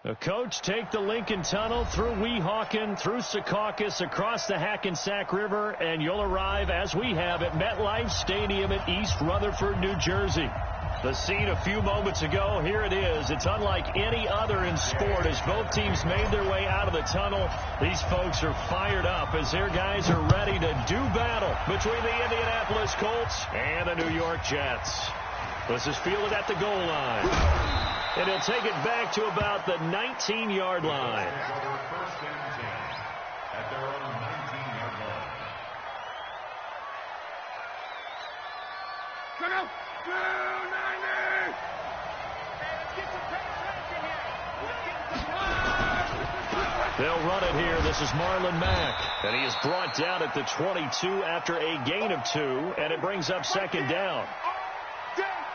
The coach take the Lincoln Tunnel through Weehawken, through Secaucus, across the Hackensack River, and you'll arrive, as we have, at MetLife Stadium in East Rutherford, New Jersey. The scene a few moments ago, here it is. It's unlike any other in sport as both teams made their way out of the tunnel. These folks are fired up as their guys are ready to do battle between the Indianapolis Colts and the New York Jets. This is fielded at the goal line. And he'll take it back to about the 19-yard line. At their own 19-yard line. Come on! 290! They'll run it here. This is Marlon Mack. And he is brought down at the 22 after a gain of 2. And it brings up second down.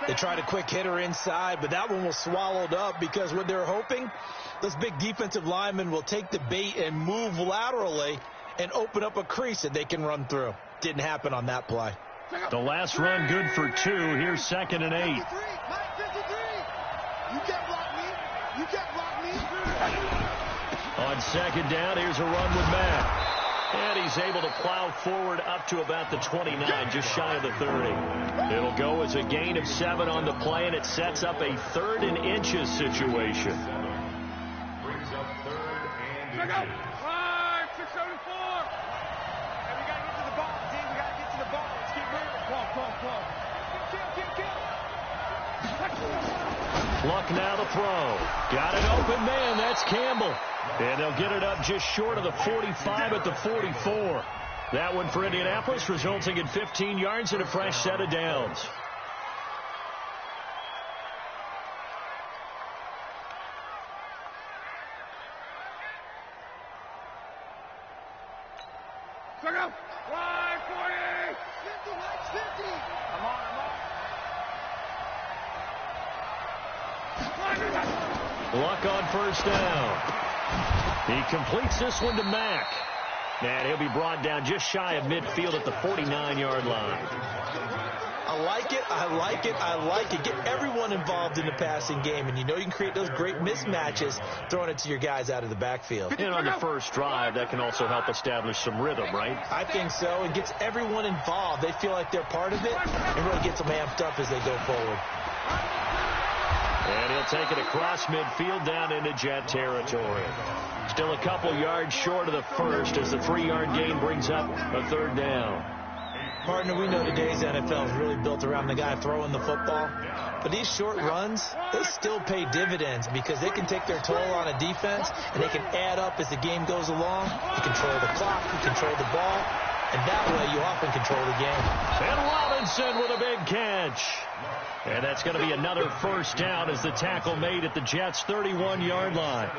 They tried a quick hitter inside, but that one was swallowed up because what they're hoping, those big defensive linemen will take the bait and move laterally and open up a crease that they can run through. Didn't happen on that play. The last run good for 2. Here's 2nd and 8. You can't block me. You can't block me. On second down, here's a run with Mack. And he's able to plow forward up to about the 29, just shy of the 30. It'll go as a gain of 7 on the play, and it sets up a 3rd and inches situation. Brings up 3rd and Check out. 674. And we got to get to the ball, team. We got to get to the ball. Let's keep moving. Come. Kill. Luck now to throw. Got an open man. That's Campbell. And they'll get it up just short of the 45 at the 44. That one for Indianapolis, resulting in 15 yards and a fresh set of downs. Check out. 140. 50. I'm on. Luck on first down. He completes this one to Mack. And he'll be brought down just shy of midfield at the 49-yard line. I like it. Get everyone involved in the passing game, and you know you can create those great mismatches throwing it to your guys out of the backfield. And on the first drive, that can also help establish some rhythm, right? I think so. It gets everyone involved. They feel like they're part of it, and really gets them amped up as they go forward. And he'll take it across midfield down into Jet territory. Still a couple yards short of the first as the 3-yard gain brings up a 3rd down. Partner, we know today's NFL is really built around the guy throwing the football. But these short runs, they still pay dividends because they can take their toll on a defense, and they can add up as the game goes along. You control the clock, you control the ball, and that way you often control the game. And Robinson with a big catch. And that's going to be another first down as the tackle made at the Jets' 31-yard line.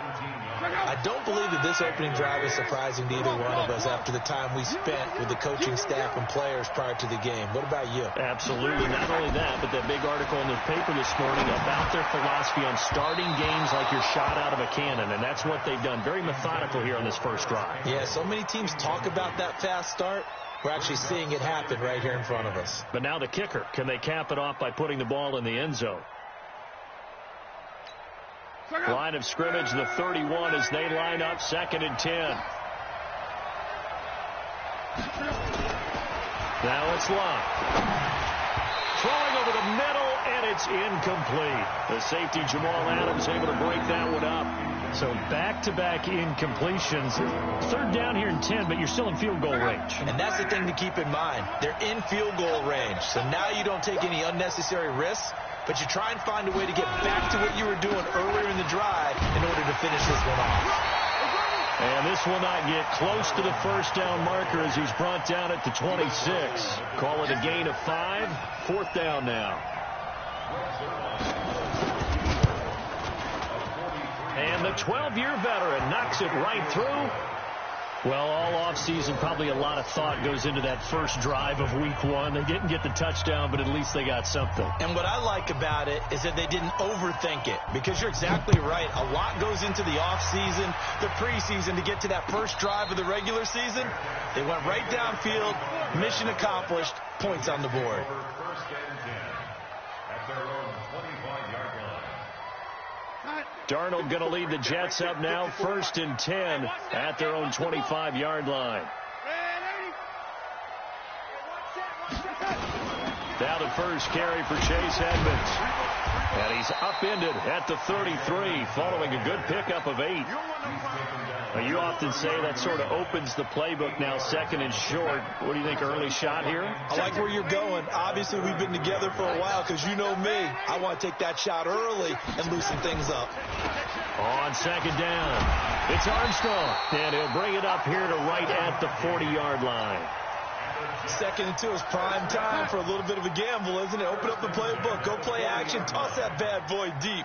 I don't believe that this opening drive is surprising to either one of us after the time we spent with the coaching staff and players prior to the game. What about you? Absolutely. Not only that, but that big article in the paper this morning about their philosophy on starting games like you're shot out of a cannon, and that's what they've done. Very methodical here on this first drive. Yeah, so many teams talk about that fast start. We're actually seeing it happen right here in front of us. But now the kicker. Can they cap it off by putting the ball in the end zone? Line of scrimmage, the 31 as they line up 2nd and 10. Now it's Luck. Throwing over the middle, and it's incomplete. The safety, Jamal Adams, able to break that one up. So back-to-back incompletions. 3rd down here and 10, but you're still in field goal range. And that's the thing to keep in mind. They're in field goal range. So now you don't take any unnecessary risks, but you try and find a way to get back to what you were doing earlier in the drive in order to finish this one off. And this will not get close to the first down marker as he's brought down at the 26. Call it a gain of 5. 4th down now. And the 12-year veteran knocks it right through. Well, all offseason, probably a lot of thought goes into that first drive of week 1. They didn't get the touchdown, but at least they got something. And what I like about it is that they didn't overthink it, because you're exactly right. A lot goes into the offseason, the preseason, to get to that first drive of the regular season. They went right downfield, mission accomplished, points on the board. First and 10 at their own 25-yard line. Cut. Darnold going to lead the Jets up now, 1st and 10 at their own 25-yard line. Now the first carry for Chase Edmonds. And he's upended at the 33 following a good pickup of 8. Now, you often say that sort of opens the playbook now, 2nd and short. What do you think, early shot here? I like where you're going. Obviously, we've been together for a while because you know me. I want to take that shot early and loosen things up. On 2nd down, it's Armstrong. And he'll bring it up here to right at the 40-yard line. 2nd and 2 is prime time for a little bit of a gamble, isn't it? Open up the playbook, go play action, toss that bad boy deep.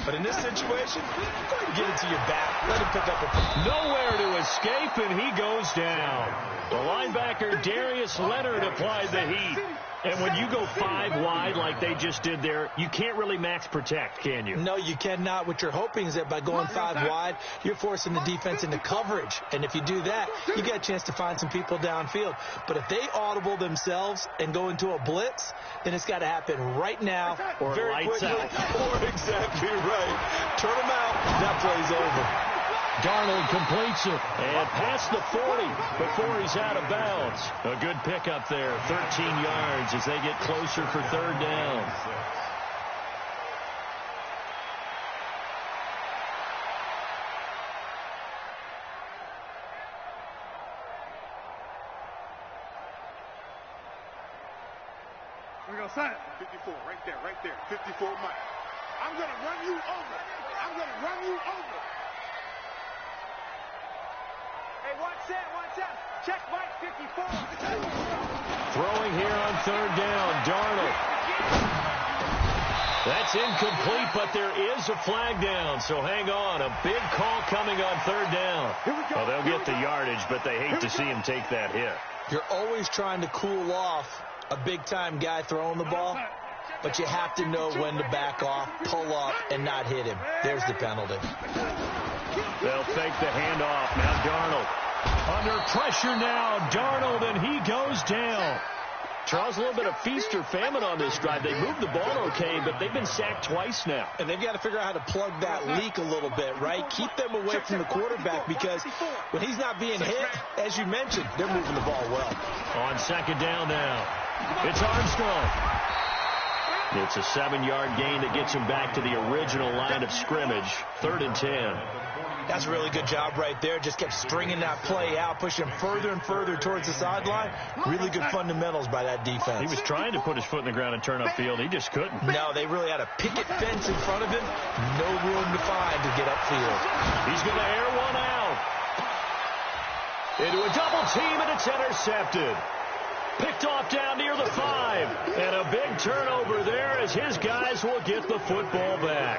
But in this situation, go ahead and get it to your back. Let him pick up a... Nowhere to escape, and he goes down. The linebacker, Darius Leonard, applied the heat. And when you go 5 wide like they just did there, you can't really max protect, can you? No, you cannot. What you're hoping is that by going 5 wide, you're forcing the defense into coverage. And if you do that, you get a chance to find some people downfield. But if they audible themselves and go into a blitz, then it's got to happen right now or very lights quickly. out. Or exactly right. Turn them out. That play's over. Darnold completes it and past the 40 before he's out of bounds. A good pickup there, 13 yards as they get closer for 3rd down. We're going to sign it. 54, right there. 54, Mike. I'm going to run you over. Hey, watch that. Check Mike, 54. Throwing here on 3rd down, Darnold. That's incomplete, but there is a flag down, so hang on. A big call coming on 3rd down. Well, they'll get the yardage, but they hate to see him take that hit. You're always trying to cool off a big-time guy throwing the ball, but you have to know when to back off, pull up, and not hit him. There's the penalty. They'll fake the handoff. Now Darnold. Under pressure now, Darnold, and he goes down. Charles, a little bit of feast or famine on this drive. They moved the ball okay, but they've been sacked twice now. And they've got to figure out how to plug that leak a little bit, right? Keep them away from the quarterback because when he's not being hit, as you mentioned, they're moving the ball well. On 2nd down now, it's Armstrong. It's a 7-yard gain that gets him back to the original line of scrimmage. 3rd and 10. That's a really good job right there. Just kept stringing that play out, pushing further and further towards the sideline. Really good fundamentals by that defense. He was trying to put his foot in the ground and turn upfield. He just couldn't. No, they really had a picket fence in front of him. No room to find to get upfield. He's going to air one out. Into a double team, and it's intercepted. Picked off down near the 5. And a big turnover there as his guys will get the football back.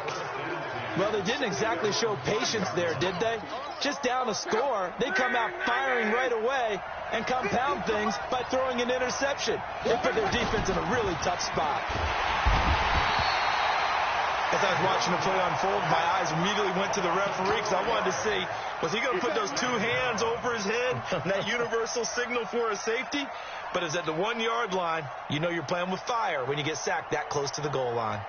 Well, they didn't exactly show patience there, did they? Just down a score, they come out firing right away and compound things by throwing an interception. They put their defense in a really tough spot. As I was watching the play unfold, my eyes immediately went to the referee because I wanted to see, was he going to put those 2 hands over his head, that universal signal for a safety? But it's at the 1-yard line. You know you're playing with fire when you get sacked that close to the goal line.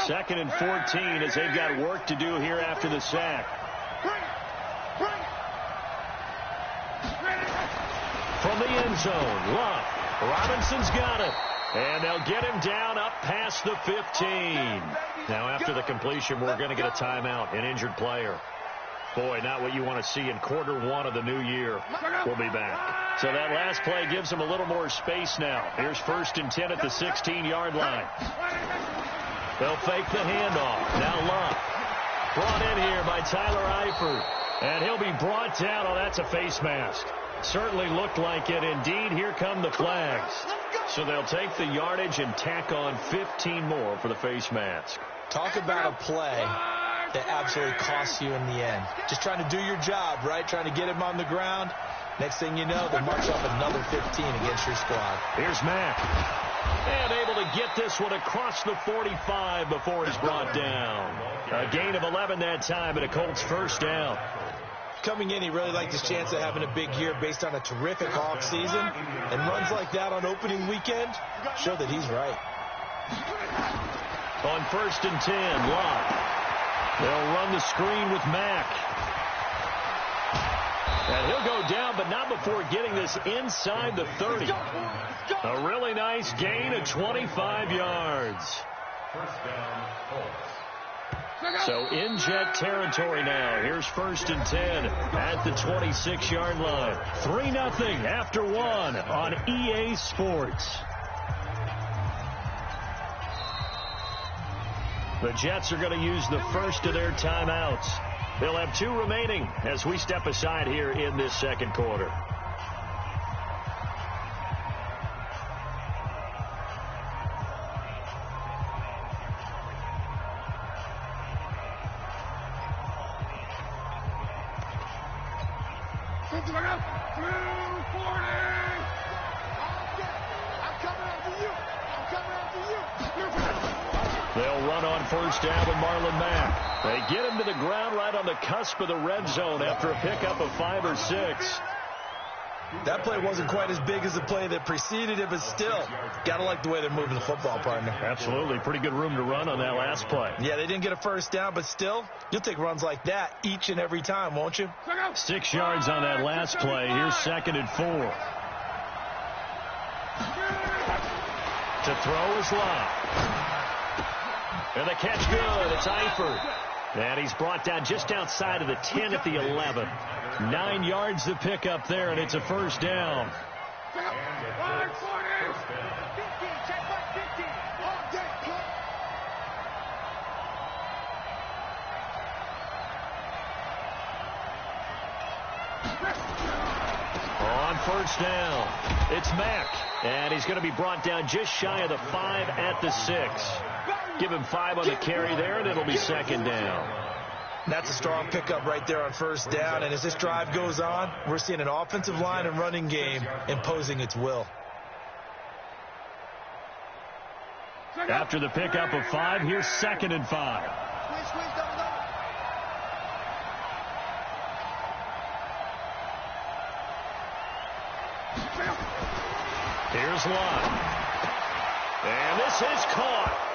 Second and 14 as they've got work to do here after the sack. From the end zone, Luck. Robinson's got it. And they'll get him down up past the 15. Now after the completion, we're going to get a timeout, an injured player. Boy, not what you want to see in quarter 1 of the new year. We'll be back. So that last play gives them a little more space now. Here's 1st and 10 at the 16-yard line. They'll fake the handoff. Now Luck. Brought in here by Tyler Eifert. And he'll be brought down. Oh, that's a face mask. Certainly looked like it. Indeed, here come the flags. So they'll take the yardage and tack on 15 more for the face mask. Talk about a play that absolutely costs you in the end. Just trying to do your job, right? Trying to get him on the ground. Next thing you know, they march up another 15 against your squad. Here's Mack. And able to get this one across the 45 before he's brought down. A gain of 11 that time, and a Colts first down. Coming in, he really liked his chance of having a big year based on a terrific Hawk season. And runs like that on opening weekend show that he's right. On 1st and 10, Lott. They'll run the screen with Mack. And he'll go down, but not before getting this inside the 30. A really nice gain of 25 yards. First down, Colts. So in Jet territory now. Here's 1st and 10 at the 26-yard line. 3-0 after 1 on EA Sports. The Jets are going to use the first of their timeouts. They'll have 2 remaining as we step aside here in this second quarter. They'll run on 1st down with Marlon Mack. They get him to the ground right on the cusp of the red zone after a pickup of 5 or 6. That play wasn't quite as big as the play that preceded it, but still, got to like the way they're moving the football, partner. Absolutely. Pretty good room to run on that last play. Yeah, they didn't get a first down, but still, you'll take runs like that each and every time, won't you? 6 yards on that last play. Here's 2nd and 4. To throw is Lott. And the catch good. It's Eifert. And he's brought down just outside of the 10 at the 11. 9 yards to pick up there, and it's a first down. On 1st down, it's Mack. And he's going to be brought down just shy of the 5 at the 6. Give him 5 on the carry there, and it'll be 2nd down. That's a strong pickup right there on 1st down. And as this drive goes on, we're seeing an offensive line and running game imposing its will. After the pickup of 5, here's 2nd and 5. Here's Lott. And this is caught.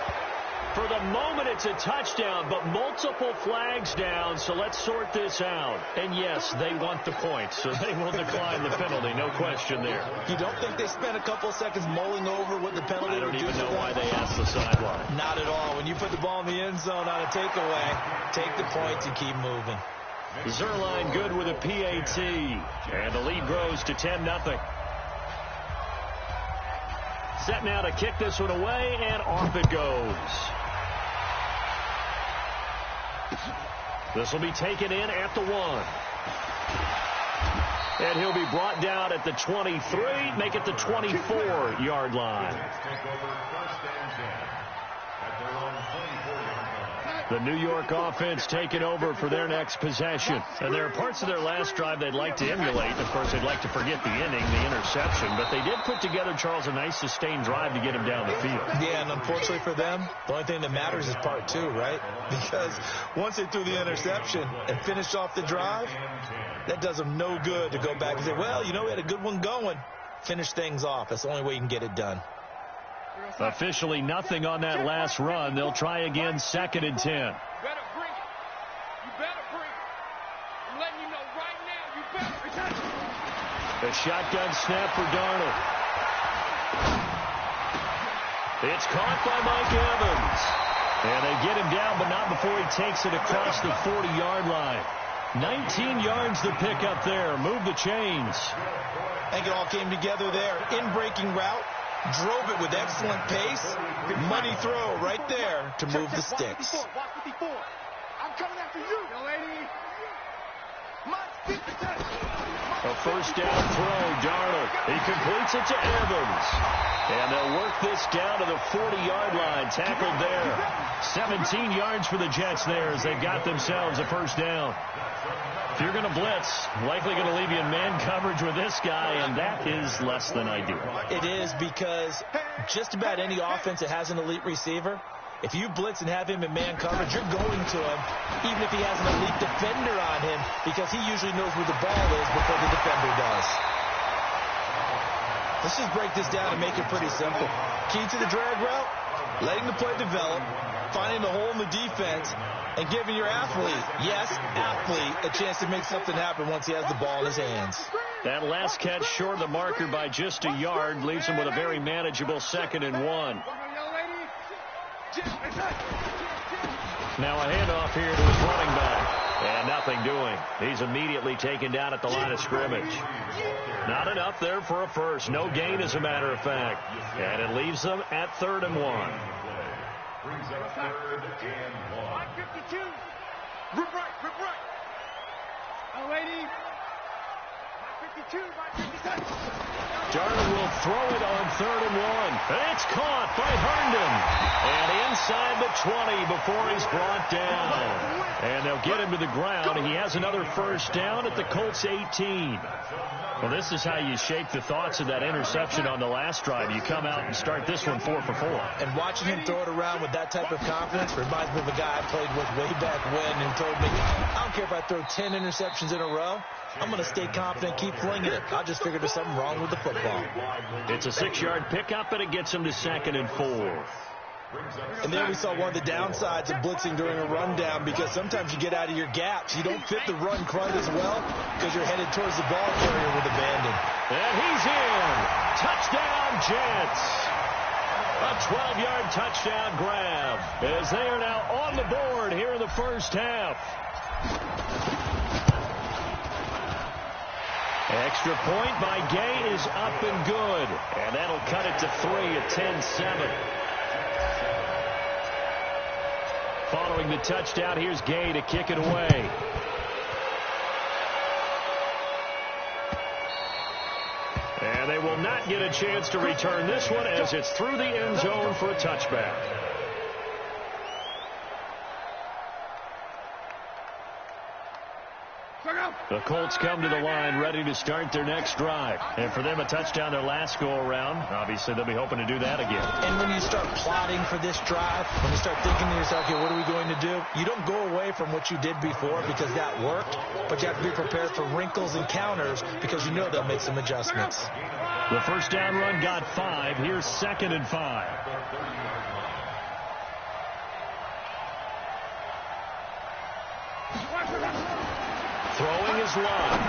For the moment, it's a touchdown, but multiple flags down, so let's sort this out. And yes, they want the point, so they will decline the penalty, no question there. You don't think they spent a couple seconds mulling over what the penalty would do? I don't even know why they asked the sideline. Not at all. When you put the ball in the end zone on a takeaway, take the points and keep moving. Zerline good with a PAT, and the lead grows to 10-0. Set now to kick this one away, and off it goes. This will be taken in at the 1. And he'll be brought down at the 23, make it the 24-yard line. The New York offense taking over for their next possession. And there are parts of their last drive they'd like to emulate. Of course, they'd like to forget the inning, the interception. But they did put together, Charles, a nice sustained drive to get him down the field. Yeah, and unfortunately for them, the only thing that matters is part 2, right? Because once they threw the interception and finished off the drive, that does them no good to go back and say, well, you know, we had a good one going. Finish things off. That's the only way you can get it done. Officially nothing on that last run. They'll try again, 2nd and 10. You better bring it. You better bring it. I'm letting you know right now, you better. The shotgun snap for Darnold. It's caught by Mike Evans. And they get him down, but not before he takes it across the 40-yard line. 19 yards to pick up there. Move the chains. I think it all came together there. In-breaking route. Drove it with excellent pace. Money throw right there to move the sticks. I'm coming after you. A first down throw, Darnold. He completes it to Evans. And they'll work this down to the 40-yard line. Tackled there. 17 yards for the Jets there as they've got themselves a first down. If you're going to blitz, likely going to leave you in man coverage with this guy, and that is less than ideal. It is, because just about any offense that has an elite receiver, if you blitz and have him in man coverage, you're going to him, even if he has an elite defender on him, because he usually knows where the ball is before the defender does. Let's just break this down and make it pretty simple. Key to the drag route, letting the play develop, finding the hole in the defense, and giving your athlete, yes, athlete, a chance to make something happen once he has the ball in his hands. That last catch short of the marker by just a yard leaves him with a very manageable 2nd and 1. Now a handoff here to his running back. And nothing doing. He's immediately taken down at the line of scrimmage. Not enough there for a first. No gain, as a matter of fact. And it leaves them at 3rd and 1. Brings up 3rd and 1. 52. Rip right. Oh, lady. 52, 56. Darnold will throw it on 3rd and 1. And it's caught by Herndon. And inside the 20 before he's brought down. And they'll get him to the ground. He has another first down at the Colts 18. Well, this is how you shake the thoughts of that interception on the last drive. You come out and start this one 4 for 4. And watching him throw it around with that type of confidence reminds me of a guy I played with way back when who told me, I don't care if I throw 10 interceptions in a row. I'm going to stay confident, keep flinging it. I just figured there's something wrong with the football. It's a 6-yard pickup, and it gets him to 2nd and 4. And then we saw one of the downsides of blitzing during a rundown, because sometimes you get out of your gaps. You don't fit the run quite as well because you're headed towards the ball carrier with abandon. And he's in. Touchdown, Jets. A 12-yard touchdown grab as they are now on the board here in the first half. Extra point by Gay is up and good. And that'll cut it to 3 at 10-7. Following the touchdown, here's Gay to kick it away. And they will not get a chance to return this one as it's through the end zone for a touchback. The Colts come to the line ready to start their next drive. And for them, a touchdown their last go-around. Obviously, they'll be hoping to do that again. And when you start plotting for this drive, when you start thinking to yourself, okay, what are we going to do? You don't go away from what you did before because that worked, but you have to be prepared for wrinkles and counters because you know they'll make some adjustments. The first down run got 5. Here's 2nd and 5. Throwing his line.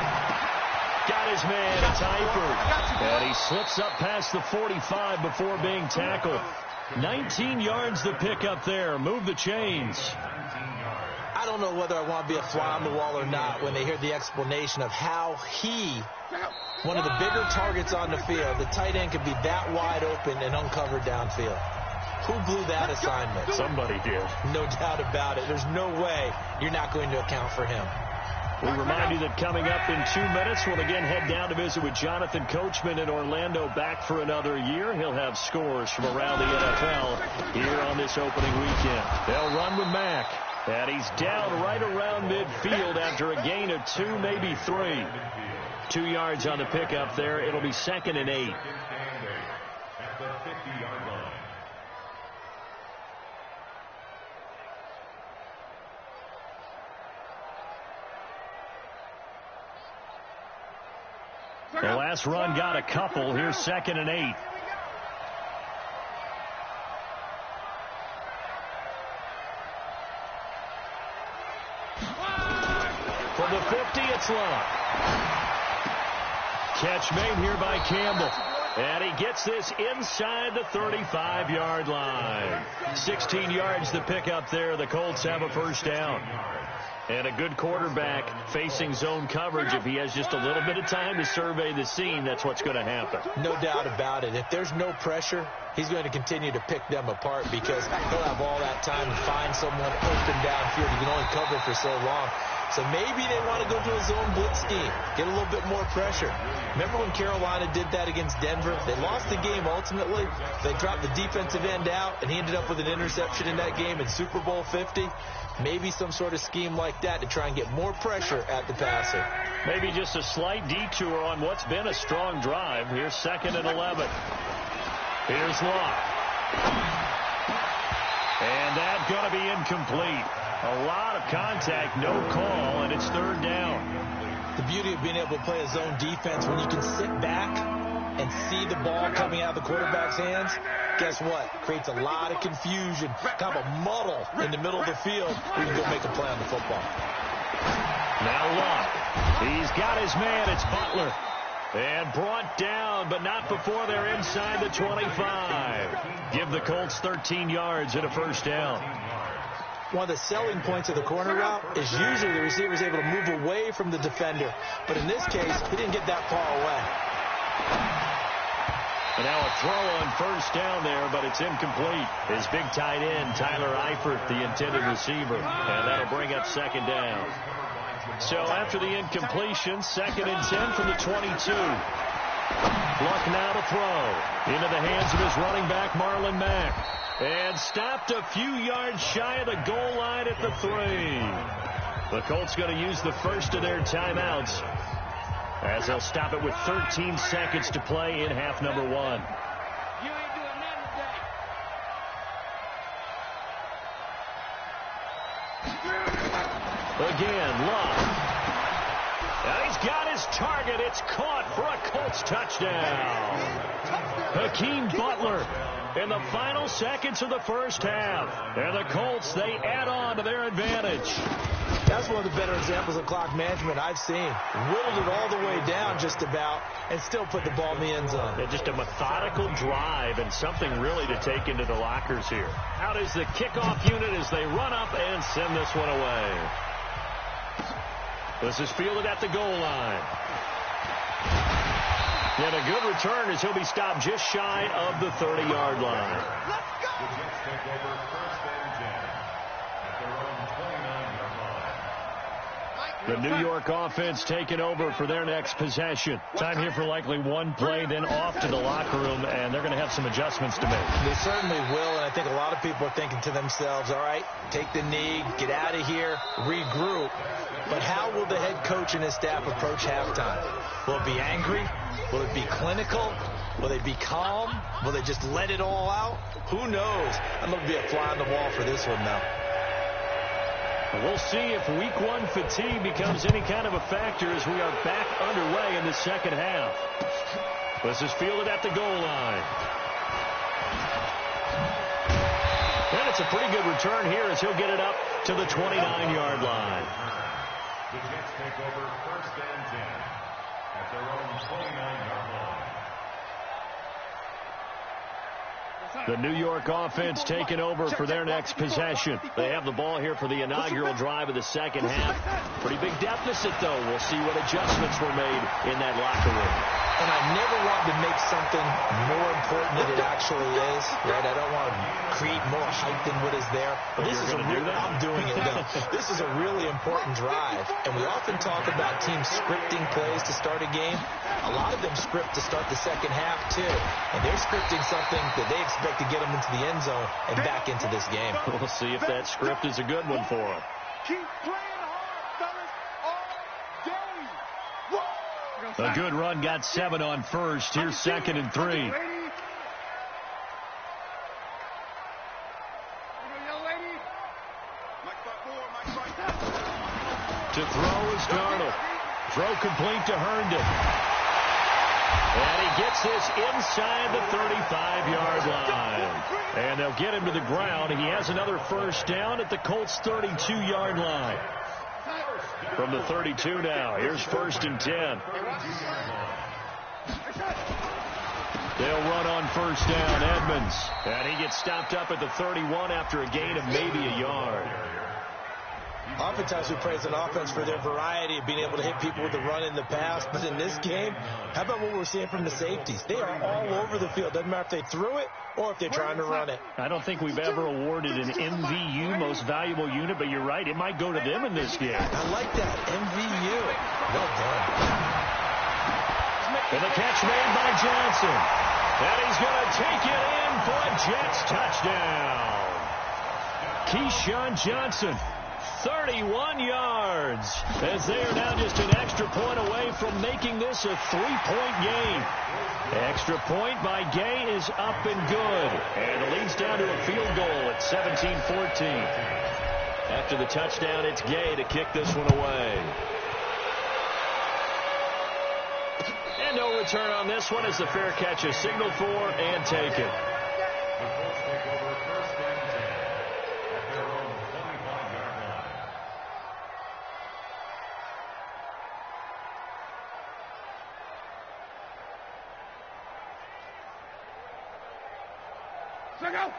Got his man, it's Eifert. And he slips up past the 45 before being tackled. 19 yards to pick up there. Move the chains. I don't know whether I want to be a fly on the wall or not when they hear the explanation of how he, one of the bigger targets on the field, the tight end could be that wide open and uncovered downfield. Who blew that assignment? Somebody did. No doubt about it. There's no way you're not going to account for him. We remind you that coming up in 2 minutes, we'll again head down to visit with Jonathan Coachman in Orlando, back for another year. He'll have scores from around the NFL here on this opening weekend. They'll run with Mack. And he's down right around midfield after a gain of 2, maybe 3. 2 yards on the pickup there. It'll be 2nd and 8. At the 50-yard line. The last run got a couple. Here's 2nd and 8. For the 50, it's long. Catch made here by Campbell. And he gets this inside the 35-yard line. 16 yards to pick up there. The Colts have a first down. And a good quarterback facing zone coverage. If he has just a little bit of time to survey the scene, that's what's going to happen. No doubt about it. If there's no pressure, he's going to continue to pick them apart because he'll have all that time to find someone open downfield. You can only cover for so long. So maybe they want to go to a zone blitz scheme, get a little bit more pressure. Remember when Carolina did that against Denver? They lost the game ultimately. They dropped the defensive end out, and he ended up with an interception in that game in Super Bowl 50. Maybe some sort of scheme like that to try and get more pressure at the passer. Maybe just a slight detour on what's been a strong drive. Here's 2nd and 11. Here's Locke. And that's going to be incomplete. A lot of contact, no call, and it's 3rd down. The beauty of being able to play a zone defense, when you can sit back and see the ball coming out of the quarterback's hands, guess what? Creates a lot of confusion, kind of a muddle in the middle of the field where you can go make a play on the football. Now Locke. He's got his man. It's Butler. And brought down, but not before they're inside the 25. Give the Colts 13 yards and a 1st down. One of the selling points of the corner route is usually the receiver's able to move away from the defender. But in this case, he didn't get that far away. And now a throw on 1st down there, but it's incomplete. His big tight end, Tyler Eifert, the intended receiver. And that'll bring up 2nd down. So after the incompletion, 2nd and 10 from the 22. Luck now to throw. Into the hands of his running back, Marlon Mack. And stopped a few yards shy of the goal line at the 3. The Colts going to use the first of their timeouts, as they'll stop it with 13 seconds to play in half number 1. You ain't doing nothing today. Again, Locke. And he's got his target. It's caught for a Colts touchdown. Hakeem Butler in the final seconds of the 1st half. And the Colts, they add on to their advantage. That's one of the better examples of clock management I've seen. Whittled it all the way down just about and still put the ball in the end zone. Yeah, just a methodical drive and something really to take into the lockers here. Out is the kickoff unit as they run up and send this one away. This is fielded at the goal line. And a good return as he'll be stopped just shy of the 30-yard line. The Jets take over 1st and 10 at their own 29-yard line. The New York offense taking over for their next possession. Time here for likely one play, then off to the locker room, and they're going to have some adjustments to make. They certainly will, and I think a lot of people are thinking to themselves, all right, take the knee, get out of here, regroup. But how will the head coach and his staff approach halftime? Will it be angry? Will it be clinical? Will they be calm? Will they just let it all out? Who knows? I'd love to be a fly on the wall for this one, though. We'll see if week 1 fatigue becomes any kind of a factor as we are back underway in the 2nd half. This is fielded at the goal line. And it's a pretty good return here as he'll get it up to the 29-yard line. The Jets take over 1st and 10 at their own 29-yard line. The New York offense taking over for their next possession. They have the ball here for the inaugural drive of the 2nd half. Pretty big deficit, though. We'll see what adjustments were made in that locker room. And I never want to make something more important than it actually is, right? I don't want to create more hype than what is there. But this is a real, I'm doing it though. This is a really important drive. And we often talk about teams scripting plays to start a game. A lot of them script to start the 2nd half too. And they're scripting something that they expect to get them into the end zone and back into this game. We'll see if that script is a good one for them. Keep playing hard, fellas, all day. A good run, got 7 on 1st. Here's 2nd and 3. To throw is Darnold. Throw complete to Herndon. And he gets this inside the 35-yard line. And they'll get him to the ground. He has another 1st down at the Colts' 32-yard line. From the 32 now, here's 1st and 10. They'll run on 1st down, Edmonds. And he gets stopped up at the 31 after a gain of maybe a yard. Oftentimes we praise an offense for their variety of being able to hit people with the run in the pass. But in this game, how about what we're seeing from the safeties? They are all over the field. Doesn't matter if they threw it or if they're trying to run it. I don't think we've ever awarded an MVU, most valuable unit, but you're right. It might go to them in this game. I like that. MVU. Well done. And the catch made by Johnson. And he's going to take it in for a Jets touchdown. Keyshawn Johnson, 31 yards, as they are now just an extra point away from making this a 3-point game. Extra point by Gay is up and good, and it leads down to a field goal at 17-14. After the touchdown, it's Gay to kick this one away. And no return on this one as the fair catch is signaled for and taken.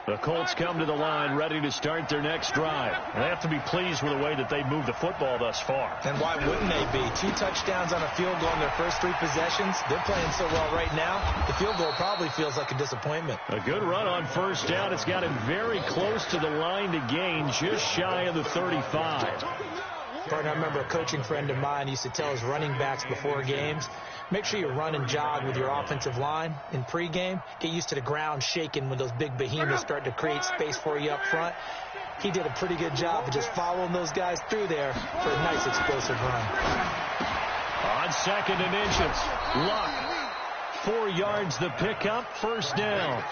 The Colts come to the line ready to start their next drive. And they have to be pleased with the way that they've moved the football thus far. And why wouldn't they be? 2 touchdowns on a field goal in their first 3 possessions. They're playing so well right now, the field goal probably feels like a disappointment. A good run on first down. It's got him very close to the line to gain, just shy of the 35. Partner, I remember a coaching friend of mine used to tell his running backs before games, make sure you run and jog with your offensive line in pregame. Get used to the ground shaking when those big behemoths start to create space for you up front. He did a pretty good job of just following those guys through there for a nice explosive run. On 2nd and inches, Luck. 4 yards the pickup, first down.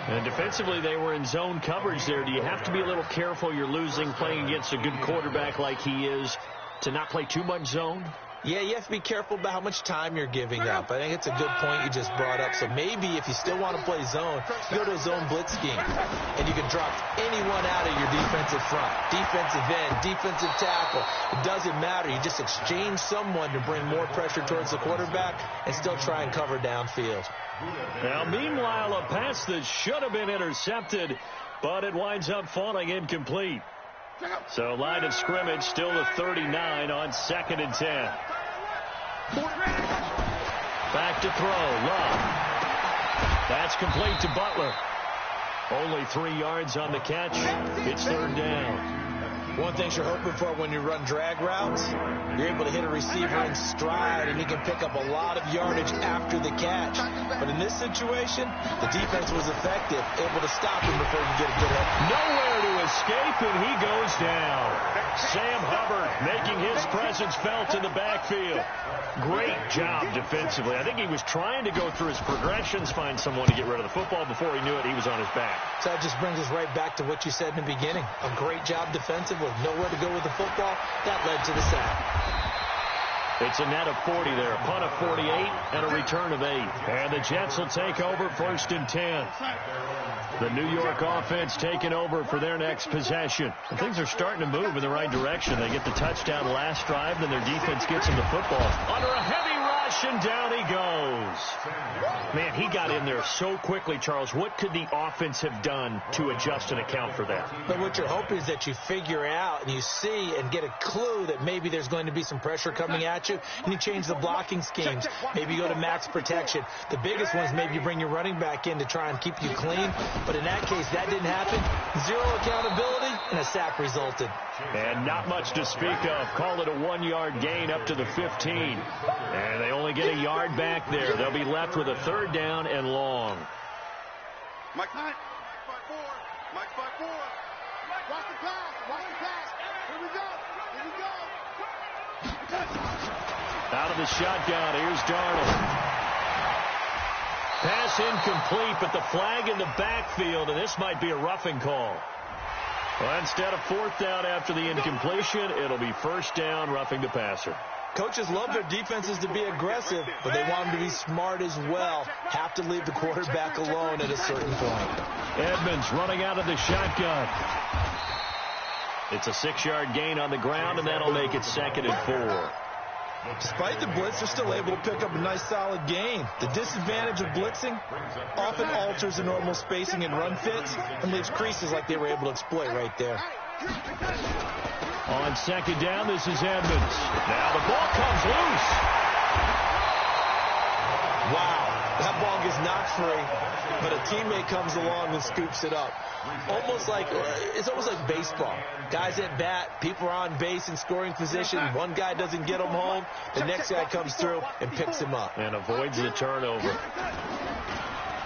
And defensively, they were in zone coverage there. Do you have to be a little careful you're losing playing against a good quarterback like he is to not play too much zone? Yeah, you have to be careful about how much time you're giving up. I think it's a good point you just brought up. So maybe if you still want to play zone, you go to a zone blitz scheme. And you can drop anyone out of your defensive front. Defensive end, defensive tackle. It doesn't matter. You just exchange someone to bring more pressure towards the quarterback and still try and cover downfield. Now, meanwhile, a pass that should have been intercepted, but it winds up falling incomplete. So line of scrimmage still the 39 on 2nd and 10. Back to throw. Love. That's complete to Butler. Only 3 yards on the catch. It's 3rd down. One thing you're hoping for when you run drag routes, you're able to hit a receiver in stride, and he can pick up a lot of yardage after the catch. But in this situation, the defense was effective, able to stop him before you get a good hit. Nowhere to escape, and he goes down. Sam Hubbard making his presence felt in the backfield. Great job defensively. I think he was trying to go through his progressions, find someone to get rid of the football. Before he knew it, he was on his back. So that just brings us right back to what you said in the beginning. A great job defensively. Nowhere to go with the football. That led to the sack. It's a net of 40 there. A punt of 48 and a return of 8. And the Jets will take over 1st and 10. The New York offense taking over for their next possession. And things are starting to move in the right direction. They get the touchdown last drive, then their defense gets them the football. Under a heavy rush, and down he goes. Man, he got in there so quickly, Charles. What could the offense have done to adjust and account for that? But what you're hoping is that you figure out and you see and get a clue that maybe there's going to be some pressure coming at you, and you change the blocking schemes. Maybe you go to max protection. The biggest one is maybe you bring your running back in to try and keep you clean. But in that case, that didn't happen. 0 accountability, and a sack resulted. And not much to speak of. Call it a 1-yard gain up to the 15. And they only get a yard back there. They'll be left with a 3rd down and long. Mike 5-4. Mike 5-4. Watch the pass. Watch the pass. Here we go. Here we go. Out of the shotgun. Here's Darnold. Pass incomplete, but the flag in the backfield, and this might be a roughing call. Well, instead of 4th down after the incompletion, it'll be 1st down, roughing the passer. Coaches love their defenses to be aggressive, but they want them to be smart as well. Have to leave the quarterback alone at a certain point. Edmonds running out of the shotgun. It's a 6-yard gain on the ground, and that'll make it 2nd and 4. Despite the blitz, they're still able to pick up a nice solid gain. The disadvantage of blitzing often alters the normal spacing and run fits and leaves creases like they were able to exploit right there. On second down, this is Edmonds. Now the ball comes loose. Wow, that ball gets knocked free, but a teammate comes along and scoops it up. It's almost like baseball. Guys at bat, people are on base in scoring position. One guy doesn't get him home. The next guy comes through and picks him up. And avoids the turnover.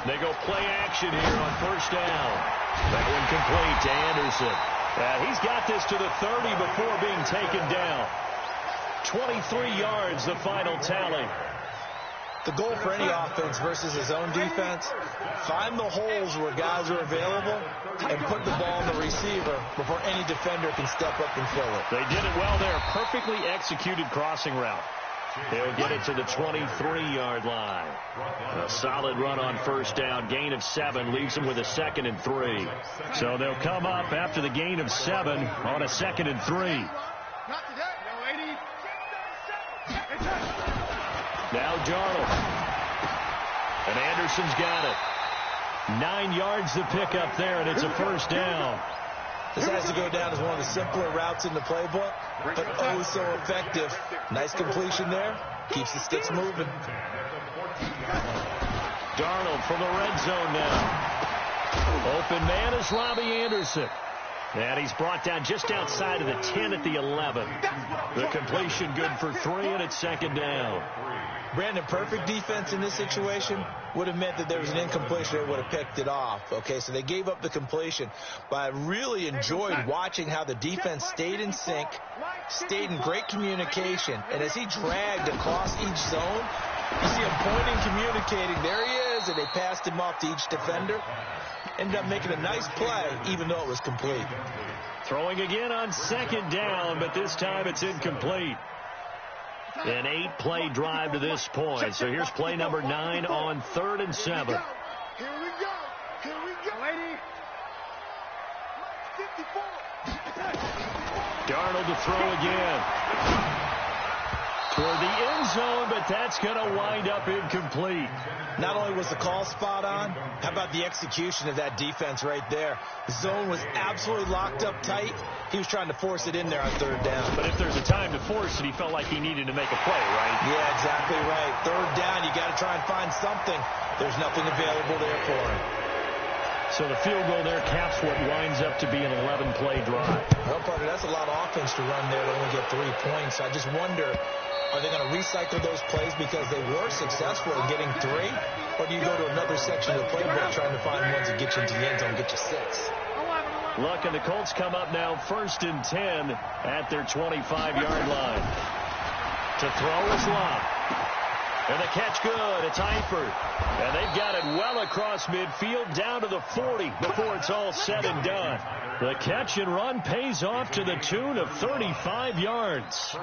They go play action here on first down. That one complete to Anderson. He's got this to the 30 before being taken down. 23 yards, the final tally. The goal for any offense versus his own defense, find the holes where guys are available and put the ball on the receiver before any defender can step up and fill it. They did it well there. Perfectly executed crossing route. They'll get it to the 23-yard line. A solid run on first down. Gain of 7 leaves them with a 2nd and 3. So they'll come up after the gain of 7 on a 2nd and 3. Now Darnold. And Anderson's got it. 9 yards to pick up there, and it's a first down. This has to go down as one of the simpler routes in the playbook, but oh so effective. Nice completion there. Keeps the sticks moving. Darnold from the red zone now. Open man is Robbie Anderson. And he's brought down just outside of the 10 at the 11. The completion good for 3, and it's 2nd down. Brandon, perfect defense in this situation would have meant that there was an incompletion. They would have picked it off. Okay, so they gave up the completion. But I really enjoyed watching how the defense stayed in sync, stayed in great communication. And as he dragged across each zone, you see him pointing, communicating. There he is, and they passed him off to each defender. Ended up making a nice play, even though it was complete. Throwing again on 2nd down, but this time it's incomplete. An 8-play drive to this point. So here's play number 9 on 3rd and 7. Here we go. Here we go. Lady. 54. Darnold to throw again. Toward the end zone, but that's going to wind up incomplete. Not only was the call spot on, how about the execution of that defense right there? The zone was absolutely locked up tight. He was trying to force it in there on 3rd down. But if there's a time to force it, he felt like he needed to make a play, right? Yeah, exactly right. 3rd down, you got to try and find something. There's nothing available there for him. So the field goal there caps what winds up to be an 11-play drive. Well, partner, that's a lot of offense to run there to only get 3 points. I just wonder, are they going to recycle those plays because they were successful in getting 3? Or do you go to another section of the playbook trying to find ones that get you into the end zone and get you 6? Look, and the Colts come up now 1st and 10 at their 25-yard line. To throw is Love. And the catch good. It's Eifert. And they've got it well across midfield down to the 40 before it's all said and done. The catch and run pays off to the tune of 35 yards.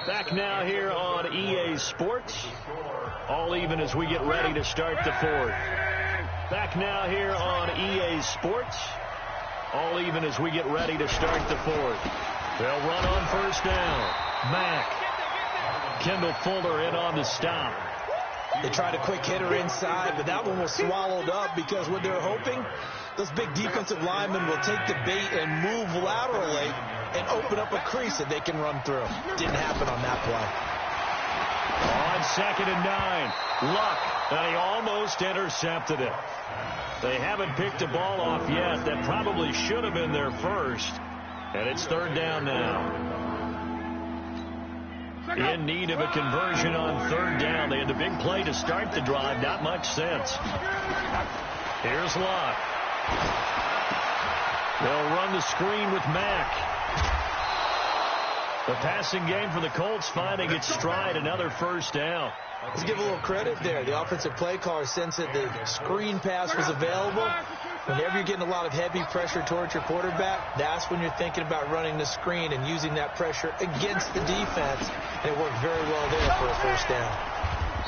Back now here on EA Sports. All even as we get ready to start the 4th. Back now here on EA Sports. All even as we get ready to start the 4th. They'll run on first down. Mack. Kendall Fuller in on the stop. They tried a quick hitter inside, but that one was swallowed up because what they're hoping, those big defensive linemen will take the bait and move laterally and open up a crease that they can run through. Didn't happen on that play. On 2nd and 9. Luck. And he almost intercepted it. They haven't picked a ball off yet. That probably should have been their first. And it's 3rd down now. In need of a conversion on 3rd down. They had the big play to start the drive. Not much sense. Here's Luck. They'll run the screen with Mack. The passing game for the Colts finding its stride. Another first down. Let's give a little credit there. The offensive play caller sensed that the screen pass was available. Whenever you're getting a lot of heavy pressure towards your quarterback, that's when you're thinking about running the screen and using that pressure against the defense. And it worked very well there for a first down.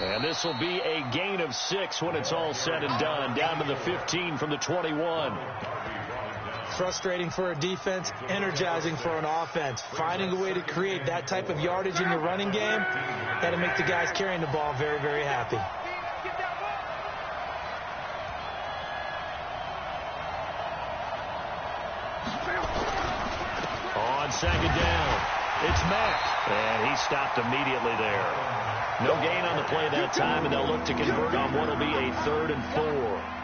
And this will be a gain of 6 when it's all said and done. Down to the 15 from the 21. Frustrating for a defense, energizing for an offense. Finding a way to create that type of yardage in your running game, got to make the guys carrying the ball very, very happy. And he stopped immediately there. No gain on the play that time, and they'll look to convert on what will be a 3rd and 4.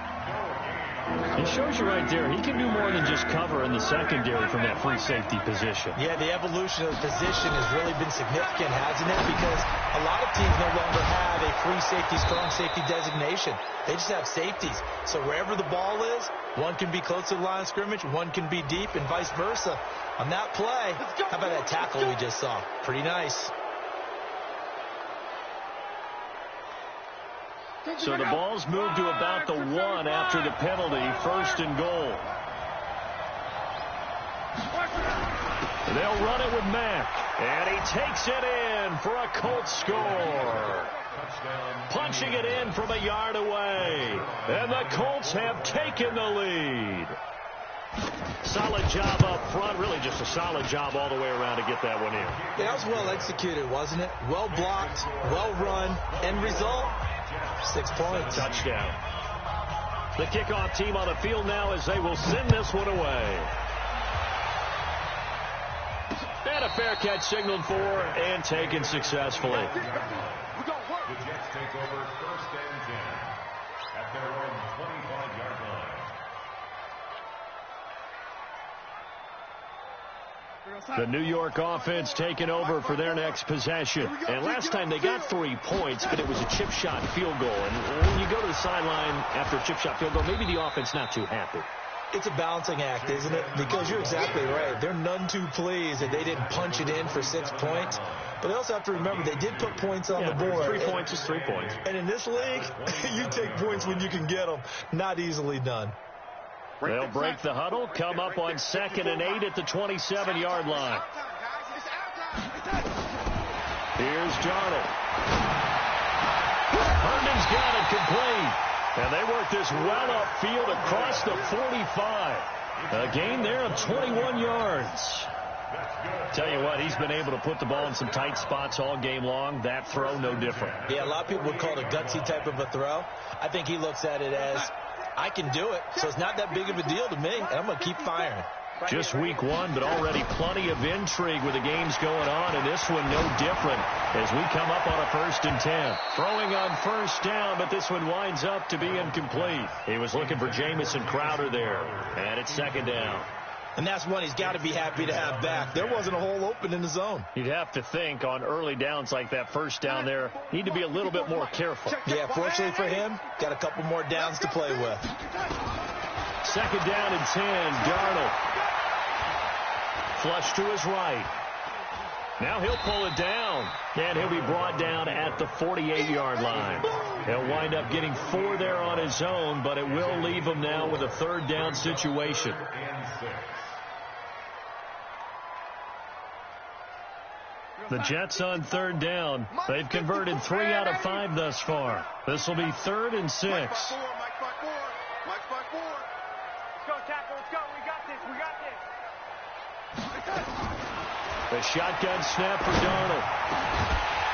It shows you right there, he can do more than just cover in the secondary from that free safety position. Yeah, the evolution of the position has really been significant, hasn't it? Because a lot of teams no longer have a free safety, strong safety designation. They just have safeties. So wherever the ball is, one can be close to the line of scrimmage, one can be deep, and vice versa. On that play, how about that tackle we just saw? Pretty nice. So the ball's moved to about the 1 after the penalty, 1st and goal. They'll run it with Mack, and he takes it in for a Colts score. Punching it in from a yard away, and the Colts have taken the lead. Solid job up front, really just a solid job all the way around to get that one in. Yeah, that was well executed, wasn't it? Well blocked, well run, end result. 6 points. Touchdown. The kickoff team on the field now as they will send this one away. And a fair catch signaled for and taken successfully. The Jets take over 1st and 10 at their own 25-yard line. The New York offense taking over for their next possession. And last time they got 3 points, but it was a chip shot field goal. And when you go to the sideline after a chip shot field goal, maybe the offense not too happy. It's a balancing act, isn't it? Because you're exactly right. They're none too pleased that they didn't punch it in for 6 points. But they also have to remember they did put points on the board. 3 points is 3 points. And in this league, you take points when you can get them. Not easily done. They'll break the huddle, come up on 2nd and 8 at the 27-yard line. Here's Darnold. Herndon's got it complete. And they work this well upfield across the 45. A gain there of 21 yards. Tell you what, he's been able to put the ball in some tight spots all game long. That throw, no different. Yeah, a lot of people would call it a gutsy type of a throw. I think he looks at it as, I can do it, so it's not that big of a deal to me, and I'm going to keep firing. Just week 1, but already plenty of intrigue with the games going on, and this one no different as we come up on a 1st and 10. Throwing on 1st down, but this one winds up to be incomplete. He was looking for Jamison Crowder there, and it's 2nd down. And that's one he's got to be happy to have back. There wasn't a hole open in the zone. You'd have to think on early downs like that 1st down there, need to be a little bit more careful. Yeah, fortunately for him, got a couple more downs to play with. 2nd down and 10, Darnold. Flush to his right. Now he'll pull it down, and he'll be brought down at the 48-yard line. He'll wind up getting 4 there on his own, but it will leave him now with a 3rd down situation. The Jets on 3rd down. They've converted 3 out of 5 thus far. This will be 3rd and 6. Mike 5-4. Mike 5-4. Let's go, tackle. Let's go. We got this. We got this. The shotgun snap for Darnold.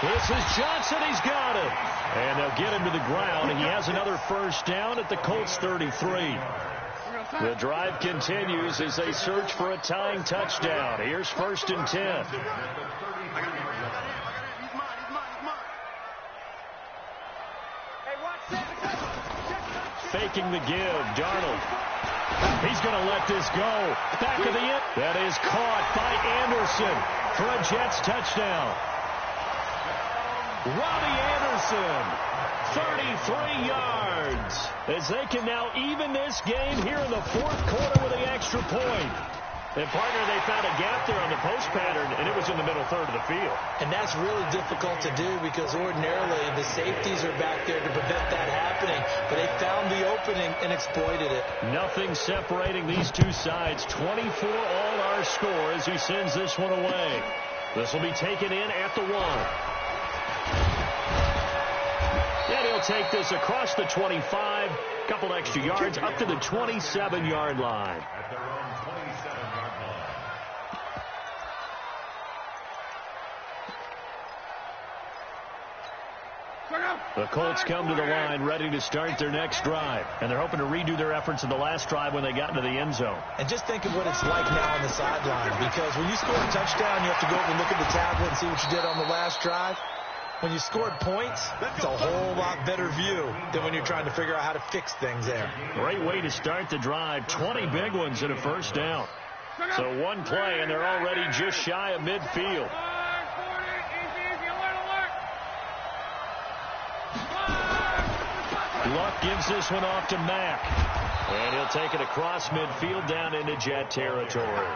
This is Johnson. He's got it. And they'll get him to the ground. And he has another 1st down at the Colts 33. The drive continues as they search for a tying touchdown. Here's 1st and 10. Faking the give, Darnold. He's going to let this go. Back of the end. That is caught by Anderson for a Jets touchdown. Robbie Anderson, 33 yards, as they can now even this game here in the 4th quarter with an extra point. And, partner, they found a gap there on the post pattern, and it was in the middle 3rd of the field. And that's really difficult to do because ordinarily the safeties are back there to prevent that happening. But they found the opening and exploited it. Nothing separating these two sides. 24 all our score as he sends this one away. This will be taken in at the 1. And he'll take this across the 25. Couple extra yards up to the 27-yard line. At their own 27-yard line. The Colts come to the line ready to start their next drive, and they're hoping to redo their efforts in the last drive when they got into the end zone. And just think of what it's like now on the sideline, because when you score a touchdown, you have to go over and look at the tablet and see what you did on the last drive. When you scored points, it's a whole lot better view than when you're trying to figure out how to fix things there. Great way to start the drive. 20 big ones and a first down. So one play, and they're already just shy of midfield. Luck gives this one off to Mack. And he'll take it across midfield down into Jet territory.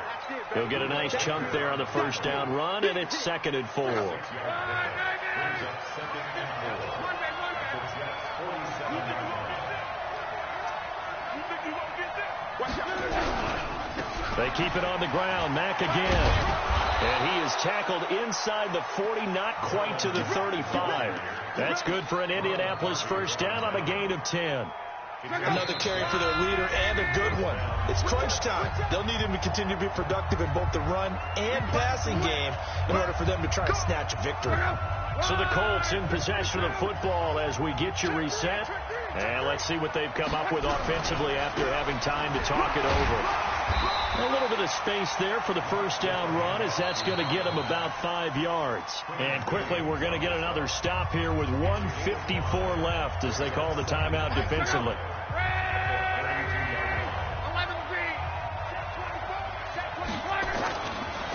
He'll get a nice chunk there on the first down run, and it's 2nd and 4. They keep it on the ground. Mack again. And he is tackled inside the 40, not quite to the 35. That's good for an Indianapolis first down on a gain of 10. Another carry for their leader, and a good one. It's crunch time. They'll need him to continue to be productive in both the run and passing game in order for them to try and snatch a victory. So the Colts in possession of the football as we get you reset. And let's see what they've come up with offensively after having time to talk it over. A little bit of space there for the first down run, as that's going to get them about 5 yards. And quickly, we're going to get another stop here with 1:54 left as they call the timeout defensively.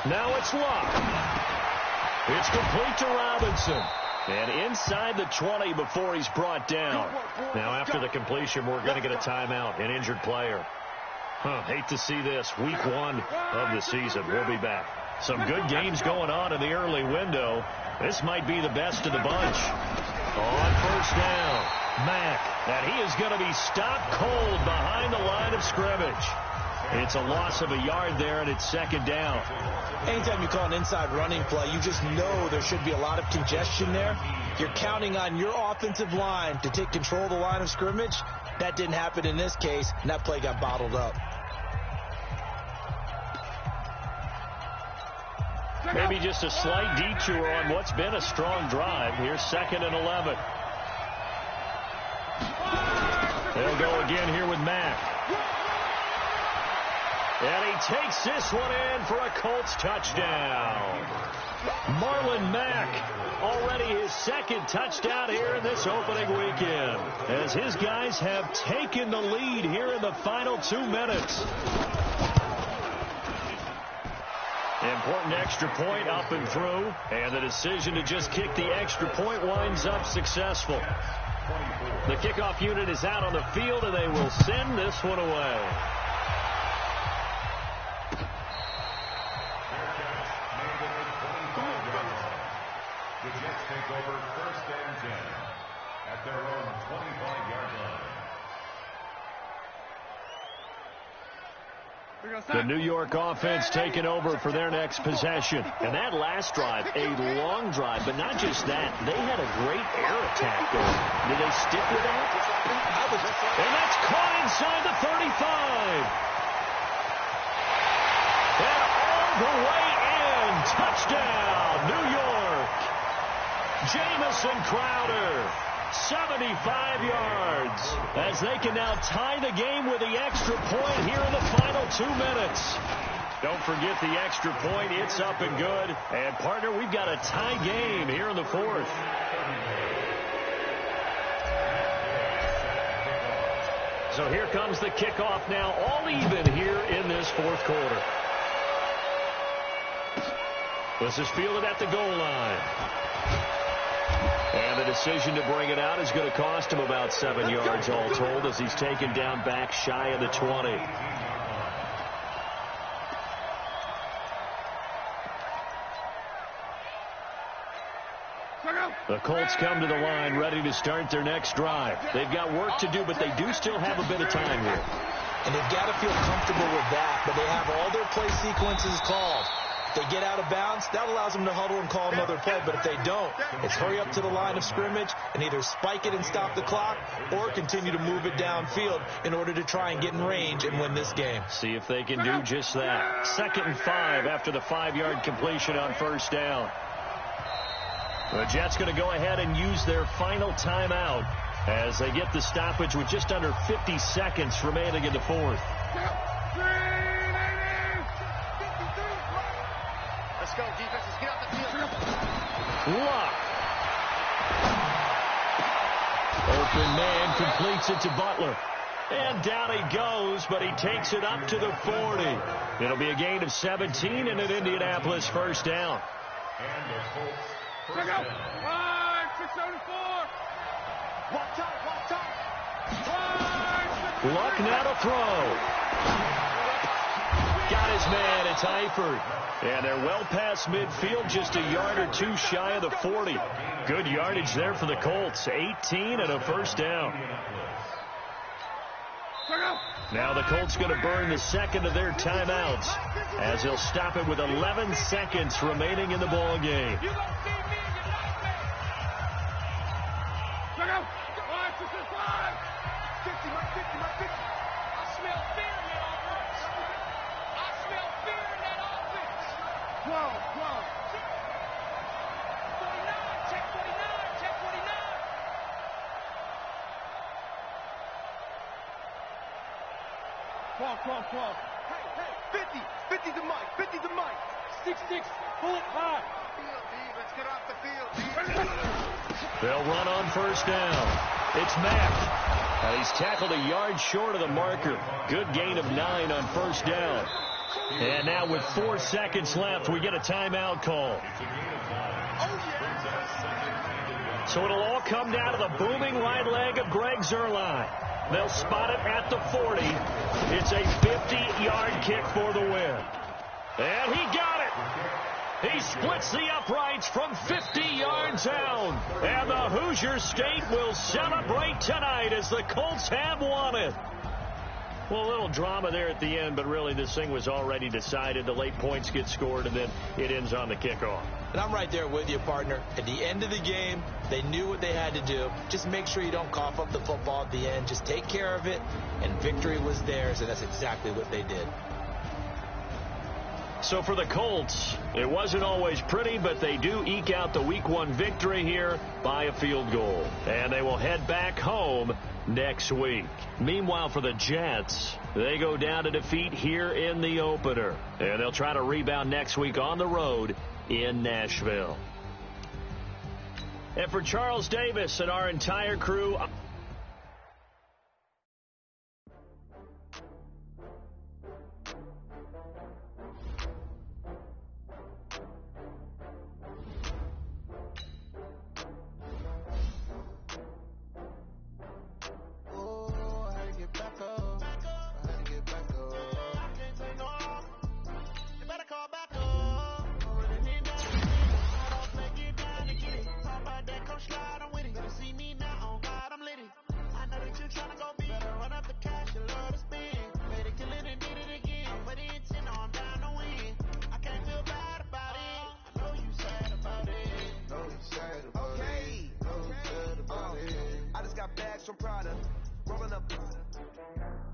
Now it's Luck. It's complete to Robinson. And inside the 20 before he's brought down. Now after the completion, we're going to get a timeout, an injured player. Hate to see this. Week 1 of the season. We'll be back. Some good games going on in the early window. This might be the best of the bunch. On first down, Mack. And he is going to be stopped cold behind the line of scrimmage. It's a loss of a yard there, and it's 2nd down. Anytime you call an inside running play, you just know there should be a lot of congestion there. You're counting on your offensive line to take control of the line of scrimmage. That didn't happen in this case, and that play got bottled up. Maybe just a slight detour on what's been a strong drive. Here's 2nd and 11. They'll go again here with Mack. And he takes this one in for a Colts touchdown. Marlon Mack, already his 2nd touchdown here in this opening weekend, as his guys have taken the lead here in the final 2 minutes. Important extra point up and through, and the decision to just kick the extra point winds up successful. The kickoff unit is out on the field, and they will send this one away. The Jets take over 1st and 10 at their own 25-yard line. The New York offense taking over for their next possession. And that last drive, a long drive, but not just that. They had a great air attack going. Did they stick with that? And that's caught inside the 35. And all the way in. Touchdown, New York. Jamison Crowder. 75 yards as they can now tie the game with the extra point here in the final 2 minutes. Don't forget the extra point. It's up and good. And, partner, we've got a tie game here in the 4th. So here comes the kickoff now, all even here in this 4th quarter. This is fielded at the goal line. And the decision to bring it out is going to cost him about 7 yards all told as he's taken down back shy of the 20. The Colts come to the line ready to start their next drive. They've got work to do, but they do still have a bit of time here. And they've got to feel comfortable with that, but they have all their play sequences called. If they get out of bounds, that allows them to huddle and call another play. But if they don't, it's hurry up to the line of scrimmage and either spike it and stop the clock or continue to move it downfield in order to try and get in range and win this game. See if they can do just that. 2nd and 5 after the 5-yard completion on first down. The Jets going to go ahead and use their final timeout as they get the stoppage with just under 50 seconds remaining in the fourth. Let's go, defense. Let's get out the field. Luck. Open man completes it to Butler. And down he goes, but he takes it up to the 40. It'll be a gain of 17 and an Indianapolis first down. And the Colts Check first out. down. 674. Walk top. Luck now to throw. Got his man. It's Eifert. And they're well past midfield, just a yard or two shy of the 40. Good yardage there for the Colts. 18 and a first down. Now the Colts going to burn the second of their timeouts as they'll stop it with 11 seconds remaining in the ball game. You gonna see me in your nightmare. Check out. 5, 6, 5. 50. I smell fear in that offense. I smell fear in that offense. 12. 49. Check 49. Check 49. Twelve. Hey, 50 to Mike. 6, pull it high. Let's get off the field. They'll run on first down. It's Mack. And he's tackled a yard short of the marker. Good gain of 9 on first down. And now with 4 seconds left, we get a timeout call. So it'll all come down to the booming right leg of Greg Zuerlein. They'll spot it at the 40. It's a 50-yard kick for the win. And he got it. He splits the uprights from 50 yards out. And the Hoosier State will celebrate tonight as the Colts have won it. Well, a little drama there at the end, but really this thing was already decided. The late points get scored, and then it ends on the kickoff. And I'm right there with you, partner. At the end of the game, they knew what they had to do. Just make sure you don't cough up the football at the end. Just take care of it, and victory was theirs, and that's exactly what they did. So for the Colts, it wasn't always pretty, but they do eke out the Week 1 victory here by a field goal. And they will head back home next week. Meanwhile, for the Jets, they go down to defeat here in the opener. And they'll try to rebound next week on the road in Nashville. And for Charles Davis and our entire crew,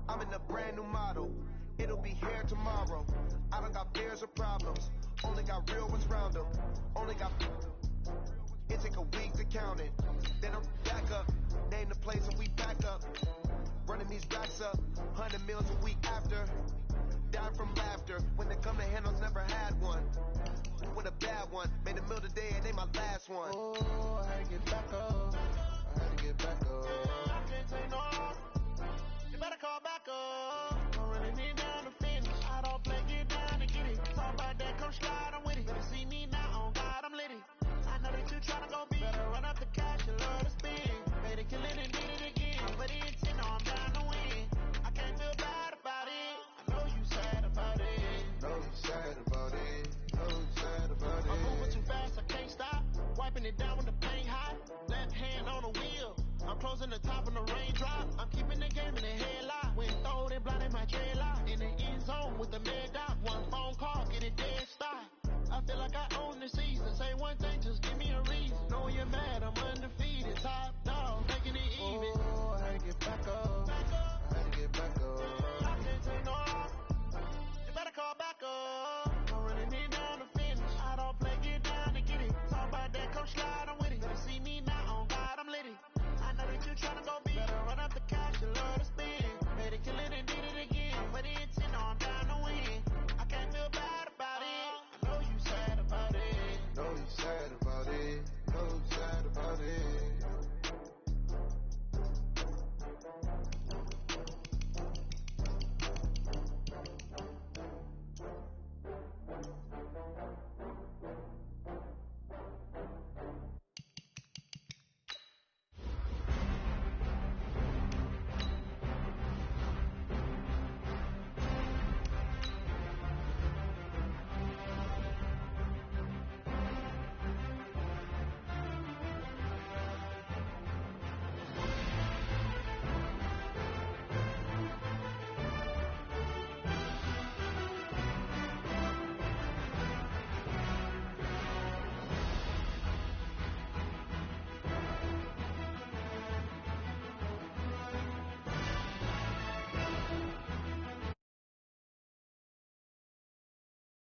I'm in a brand new model. It'll be here tomorrow. I don't got fears or problems. Only got real ones round them. Only got. It take a week to count it. Then I'm back up. Name the place and we back up. Running these racks up. 100 meals a week after. Down from laughter. When they come to handles, never had one. With a bad one. Made a meal today and they my last one. Oh, I had to get back up. I can't take no. You better call back up. I'm running it down the finish. I don't play, get down and get it. Talk about that, come slide, I'm with it. Better see me now, on God, I'm lit it. I know that you tryna go big. Better run up the cash, you love to spin. Made it, kill it, and did it again. But it's in, I'm down to win. I can't feel bad about it. I know you sad about it. I'm moving too fast, I can't stop. Wiping it down when the pain hot. Left hand on the wheel. I'm closing the top of the raindrop. I'm keeping the game in the headlock. When throwed and blinded my dreadlock. In the end zone with the mad dot. One phone call, get it dead stop. I feel like I own the season. Say one thing